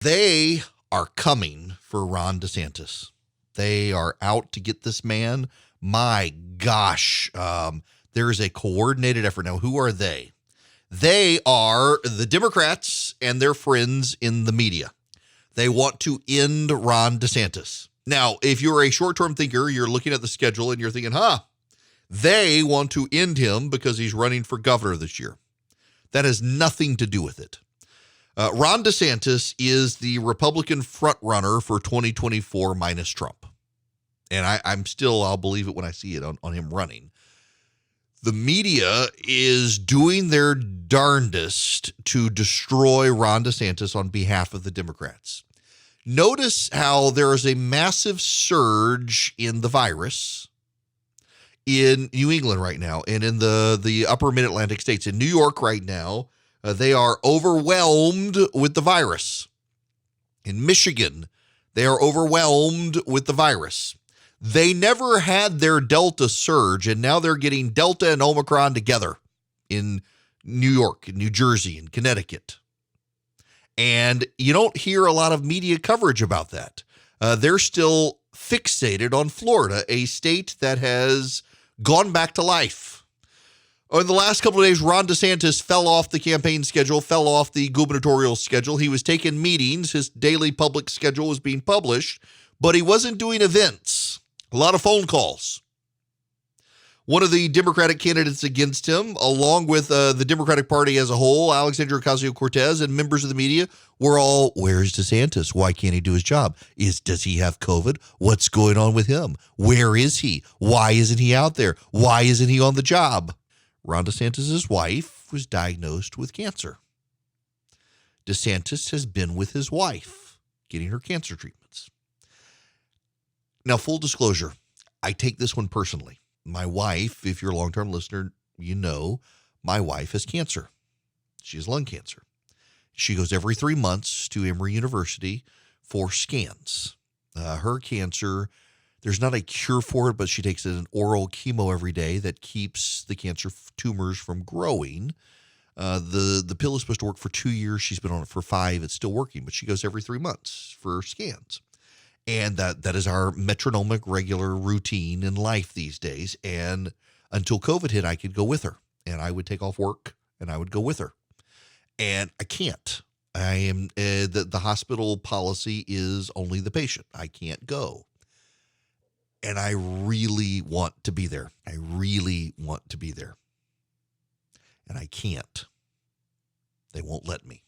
They are coming for Ron DeSantis. They are out to get this man. My gosh, there is a coordinated effort. Now, who are they? They are the Democrats and their friends in the media. They want to end Ron DeSantis. Now, if you're a short-term thinker, you're looking at the schedule and you're thinking, they want to end him because he's running for governor this year. That has nothing to do with it. Ron DeSantis is the Republican frontrunner for 2024 minus Trump. And I'll believe it when I see it on him running. The media is doing their darndest to destroy Ron DeSantis on behalf of the Democrats. Notice how there is a massive surge in the virus in New England right now and in the upper mid-Atlantic states. In New York right now, they are overwhelmed with the virus. In Michigan, they are overwhelmed with the virus. They never had their Delta surge, and now they're getting Delta and Omicron together in New York, and New Jersey, and Connecticut. And you don't hear a lot of media coverage about that. They're still fixated on Florida, a state that has gone back to life. In the last couple of days, Ron DeSantis fell off the campaign schedule, fell off the gubernatorial schedule. He was taking meetings. His daily public schedule was being published, but he wasn't doing events. A lot of phone calls. One of the Democratic candidates against him, along with the Democratic Party as a whole, Alexandria Ocasio-Cortez, and members of the media, were all, where's DeSantis? Why can't he do his job? Does he have COVID? What's going on with him? Where is he? Why isn't he out there? Why isn't he on the job? Ron DeSantis' wife was diagnosed with cancer. DeSantis has been with his wife getting her cancer treatments. Now, full disclosure, I take this one personally. My wife, if you're a long-term listener, you know my wife has cancer. She has lung cancer. She goes every 3 months to Emory University for scans. Her cancer, there's not a cure for it, but she takes an oral chemo every day that keeps the cancer tumors from growing. The pill is supposed to work for 2 years. She's been on it for 5. It's still working, but she goes every 3 months for scans. And that is our metronomic regular routine in life these days. And until COVID hit, I could go with her. And I would take off work and I would go with her. And I can't. I am the hospital policy is only the patient. I can't go. And I really want to be there. I really want to be there. And I can't. They won't let me.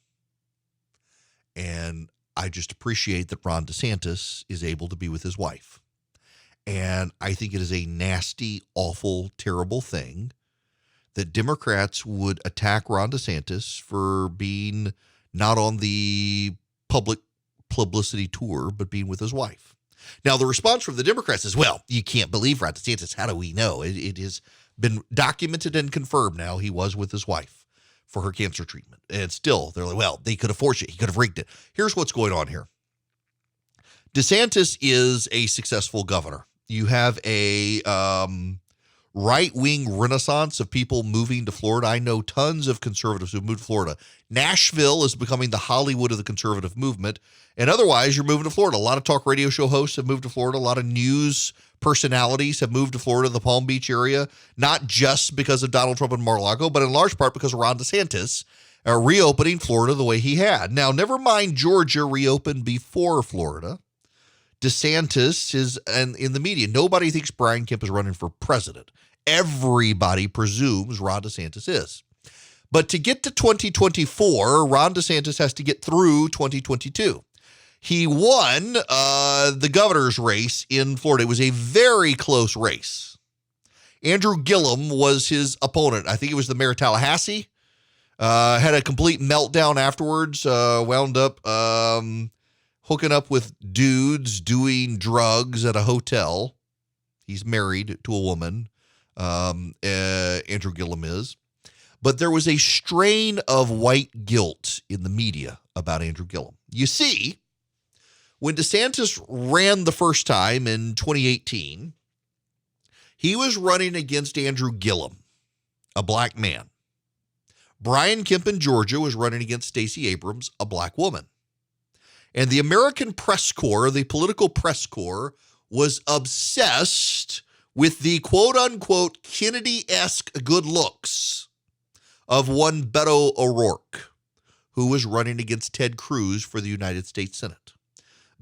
And I just appreciate that Ron DeSantis is able to be with his wife. And I think it is a nasty, awful, terrible thing that Democrats would attack Ron DeSantis for being not on the public publicity tour, but being with his wife. Now, the response from the Democrats is, well, you can't believe Ron DeSantis. How do we know? It has been documented and confirmed now he was with his wife for her cancer treatment. And still, they're like, well, they could have forged it. He could have rigged it. Here's what's going on here. DeSantis is a successful governor. You have a right-wing renaissance of people moving to Florida. I know tons of conservatives who moved to Florida. Nashville is becoming the Hollywood of the conservative movement. And otherwise, you're moving to Florida. A lot of talk radio show hosts have moved to Florida. A lot of news personalities have moved to Florida, the Palm Beach area, not just because of Donald Trump and Mar-a-Lago, but in large part because of Ron DeSantis reopening Florida the way he had. Now, never mind Georgia reopened before Florida. DeSantis is in the media. Nobody thinks Brian Kemp is running for president. Everybody presumes Ron DeSantis is. But to get to 2024, Ron DeSantis has to get through 2022. He won the governor's race in Florida. It was a very close race. Andrew Gillum was his opponent. I think it was the mayor of Tallahassee. Had a complete meltdown afterwards. Wound up hooking up with dudes doing drugs at a hotel. He's married to a woman. Andrew Gillum is. But there was a strain of white guilt in the media about Andrew Gillum. You see, when DeSantis ran the first time in 2018, he was running against Andrew Gillum, a black man. Brian Kemp in Georgia was running against Stacey Abrams, a black woman. And the American press corps, the political press corps, was obsessed with the quote-unquote Kennedy-esque good looks of one Beto O'Rourke, who was running against Ted Cruz for the United States Senate.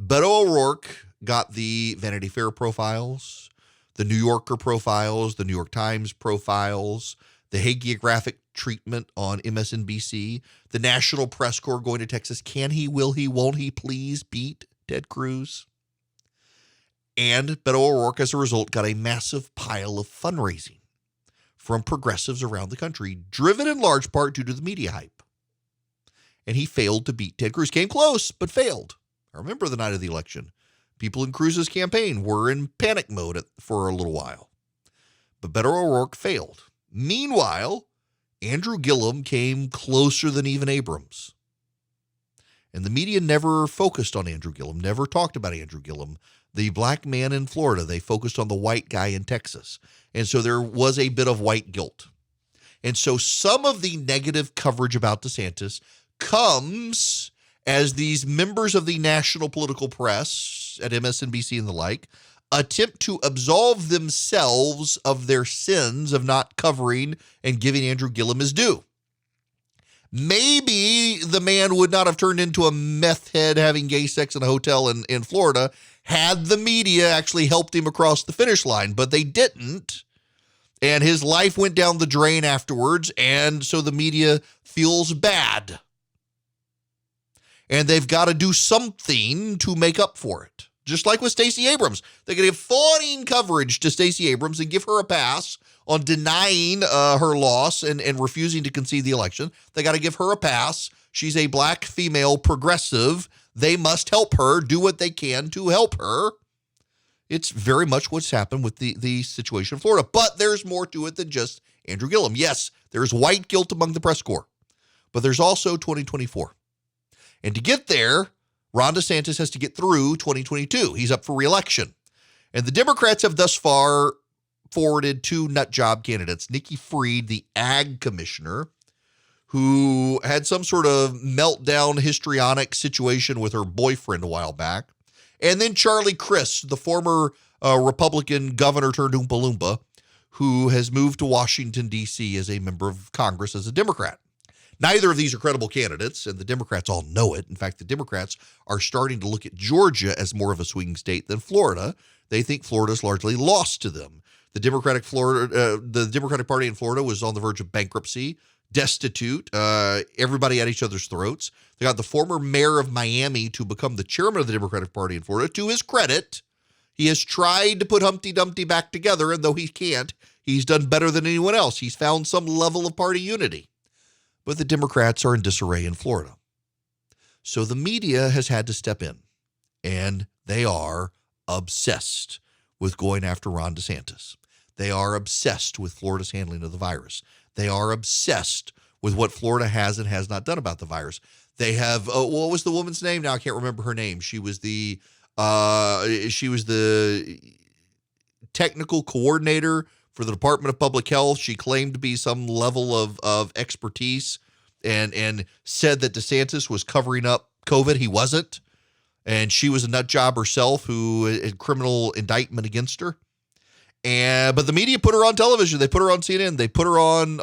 Beto O'Rourke got the Vanity Fair profiles, the New Yorker profiles, the New York Times profiles, the hagiographic treatment on MSNBC, the National Press Corps going to Texas. Can he, will he, won't he please beat Ted Cruz? And Beto O'Rourke, as a result, got a massive pile of fundraising from progressives around the country, driven in large part due to the media hype. And he failed to beat Ted Cruz. Came close, but failed. I remember the night of the election. People in Cruz's campaign were in panic mode for a little while. But Beto O'Rourke failed. Meanwhile, Andrew Gillum came closer than even Abrams. And the media never focused on Andrew Gillum, never talked about Andrew Gillum, the black man in Florida. They focused on the white guy in Texas. And so there was a bit of white guilt. And so some of the negative coverage about DeSantis comes as these members of the national political press at MSNBC and the like attempt to absolve themselves of their sins of not covering and giving Andrew Gillum his due. Maybe the man would not have turned into a meth head having gay sex in a hotel in Florida had the media actually helped him across the finish line, but they didn't. And his life went down the drain afterwards, and so the media feels bad. And they've got to do something to make up for it. Just like with Stacey Abrams. They're going to give fawning coverage to Stacey Abrams and give her a pass on denying her loss and refusing to concede the election. They got to give her a pass. She's a black female progressive. They must help her, do what they can to help her. It's very much what's happened with the situation in Florida. But there's more to it than just Andrew Gillum. Yes, there's white guilt among the press corps, but there's also 2024. And to get there, Ron DeSantis has to get through 2022. He's up for re-election. And the Democrats have thus far forwarded two nut job candidates, Nikki Fried, the ag commissioner, who had some sort of meltdown histrionic situation with her boyfriend a while back, and then Charlie Crist, the former Republican governor turned Oompa Loompa, who has moved to Washington, D.C. as a member of Congress as a Democrat. Neither of these are credible candidates, and the Democrats all know it. In fact, the Democrats are starting to look at Georgia as more of a swing state than Florida. They think Florida's largely lost to them. The Democratic Party in Florida was on the verge of bankruptcy, destitute, everybody at each other's throats. They got the former mayor of Miami to become the chairman of the Democratic Party in Florida. To his credit, he has tried to put Humpty Dumpty back together, and though he can't, he's done better than anyone else. He's found some level of party unity. But the Democrats are in disarray in Florida. So the media has had to step in, and they are obsessed with going after Ron DeSantis. They are obsessed with Florida's handling of the virus. They are obsessed with what Florida has and has not done about the virus. They have, what was the woman's name? Now I can't remember her name. She was the technical coordinator for the Department of Public Health. She claimed to be some level of expertise and said that DeSantis was covering up COVID. He wasn't. And she was a nut job herself who had criminal indictment against her. But the media put her on television. They put her on CNN. They put her on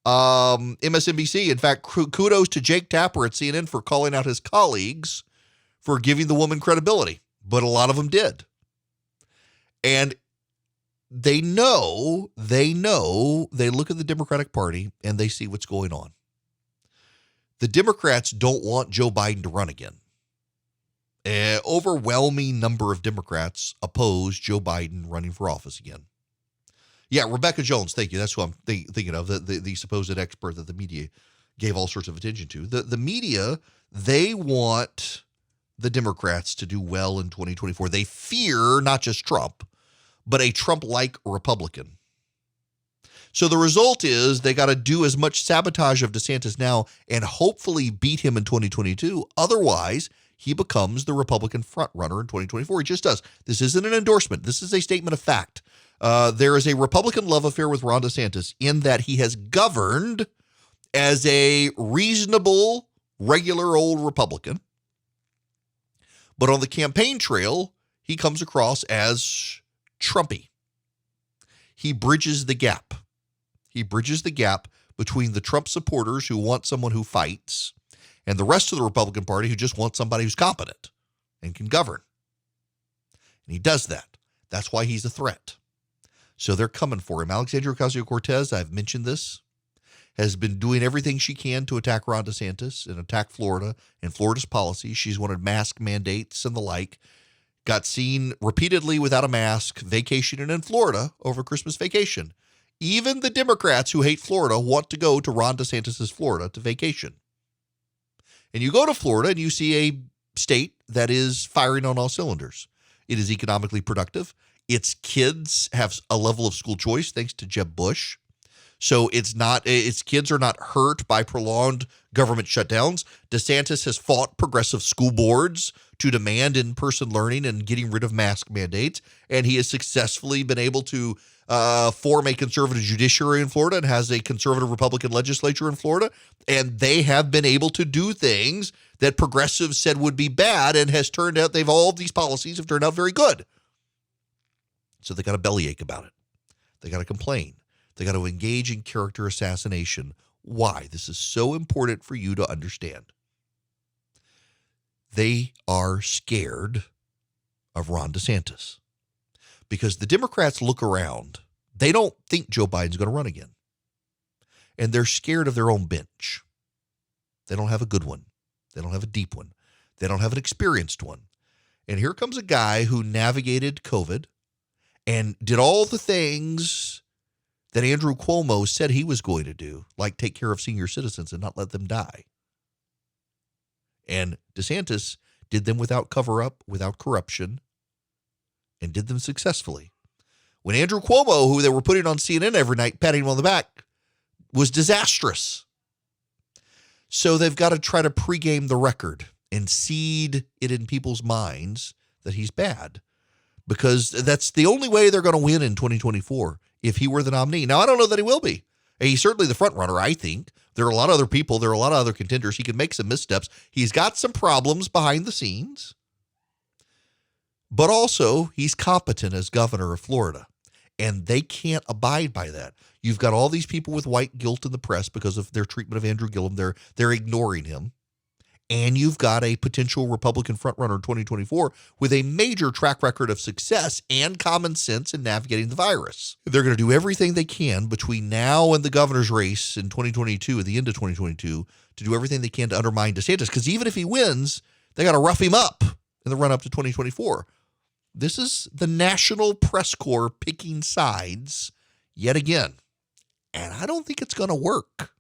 MSNBC. In fact, kudos to Jake Tapper at CNN for calling out his colleagues for giving the woman credibility. But a lot of them did. And they know, they look at the Democratic Party and they see what's going on. The Democrats don't want Joe Biden to run again. An overwhelming number of Democrats oppose Joe Biden running for office again. Yeah, Rebecca Jones, thank you. That's who I'm thinking of, the supposed expert that the media gave all sorts of attention to. The media, they want the Democrats to do well in 2024. They fear not just Trump, but a Trump-like Republican. So the result is they got to do as much sabotage of DeSantis now and hopefully beat him in 2022. Otherwise, he becomes the Republican frontrunner in 2024. He just does. This isn't an endorsement. This is a statement of fact. There is a Republican love affair with Ron DeSantis in that he has governed as a reasonable, regular old Republican. But on the campaign trail, he comes across as Trumpy. He bridges the gap. He bridges the gap between the Trump supporters who want someone who fights and the rest of the Republican Party who just wants somebody who's competent and can govern. And he does that. That's why he's a threat. So they're coming for him. Alexandria Ocasio-Cortez, I've mentioned this, has been doing everything she can to attack Ron DeSantis and attack Florida and Florida's policy. She's wanted mask mandates and the like. Got seen repeatedly without a mask vacationing in Florida over Christmas vacation. Even the Democrats who hate Florida want to go to Ron DeSantis' Florida to vacation. And you go to Florida and you see a state that is firing on all cylinders. It is economically productive. Its kids have a level of school choice thanks to Jeb Bush. So its kids are not hurt by prolonged government shutdowns. DeSantis has fought progressive school boards to demand in-person learning and getting rid of mask mandates. And he has successfully been able to form a conservative judiciary in Florida and has a conservative Republican legislature in Florida. And they have been able to do things that progressives said would be bad and has turned out, all of these policies have turned out very good. So they got a bellyache about it. They got to complain. They got to engage in character assassination. Why? This is so important for you to understand. They are scared of Ron DeSantis because the Democrats look around. They don't think Joe Biden's going to run again. And they're scared of their own bench. They don't have a good one. They don't have a deep one. They don't have an experienced one. And here comes a guy who navigated COVID and did all the things that Andrew Cuomo said he was going to do, like take care of senior citizens and not let them die. And DeSantis did them without cover-up, without corruption, and did them successfully. When Andrew Cuomo, who they were putting on CNN every night, patting him on the back, was disastrous. So they've got to try to pregame the record and seed it in people's minds that he's bad, because that's the only way they're going to win in 2024 if he were the nominee. Now, I don't know that he will be. He's certainly the front runner, I think. There are a lot of other people. There are a lot of other contenders. He can make some missteps. He's got some problems behind the scenes. But also, he's competent as governor of Florida. And they can't abide by that. You've got all these people with white guilt in the press because of their treatment of Andrew Gillum. They're ignoring him. And you've got a potential Republican frontrunner in 2024 with a major track record of success and common sense in navigating the virus. They're going to do everything they can between now and the governor's race in 2022, at the end of 2022, to do everything they can to undermine DeSantis. Because even if he wins, they got to rough him up in the run-up to 2024. This is the National Press Corps picking sides yet again. And I don't think it's going to work.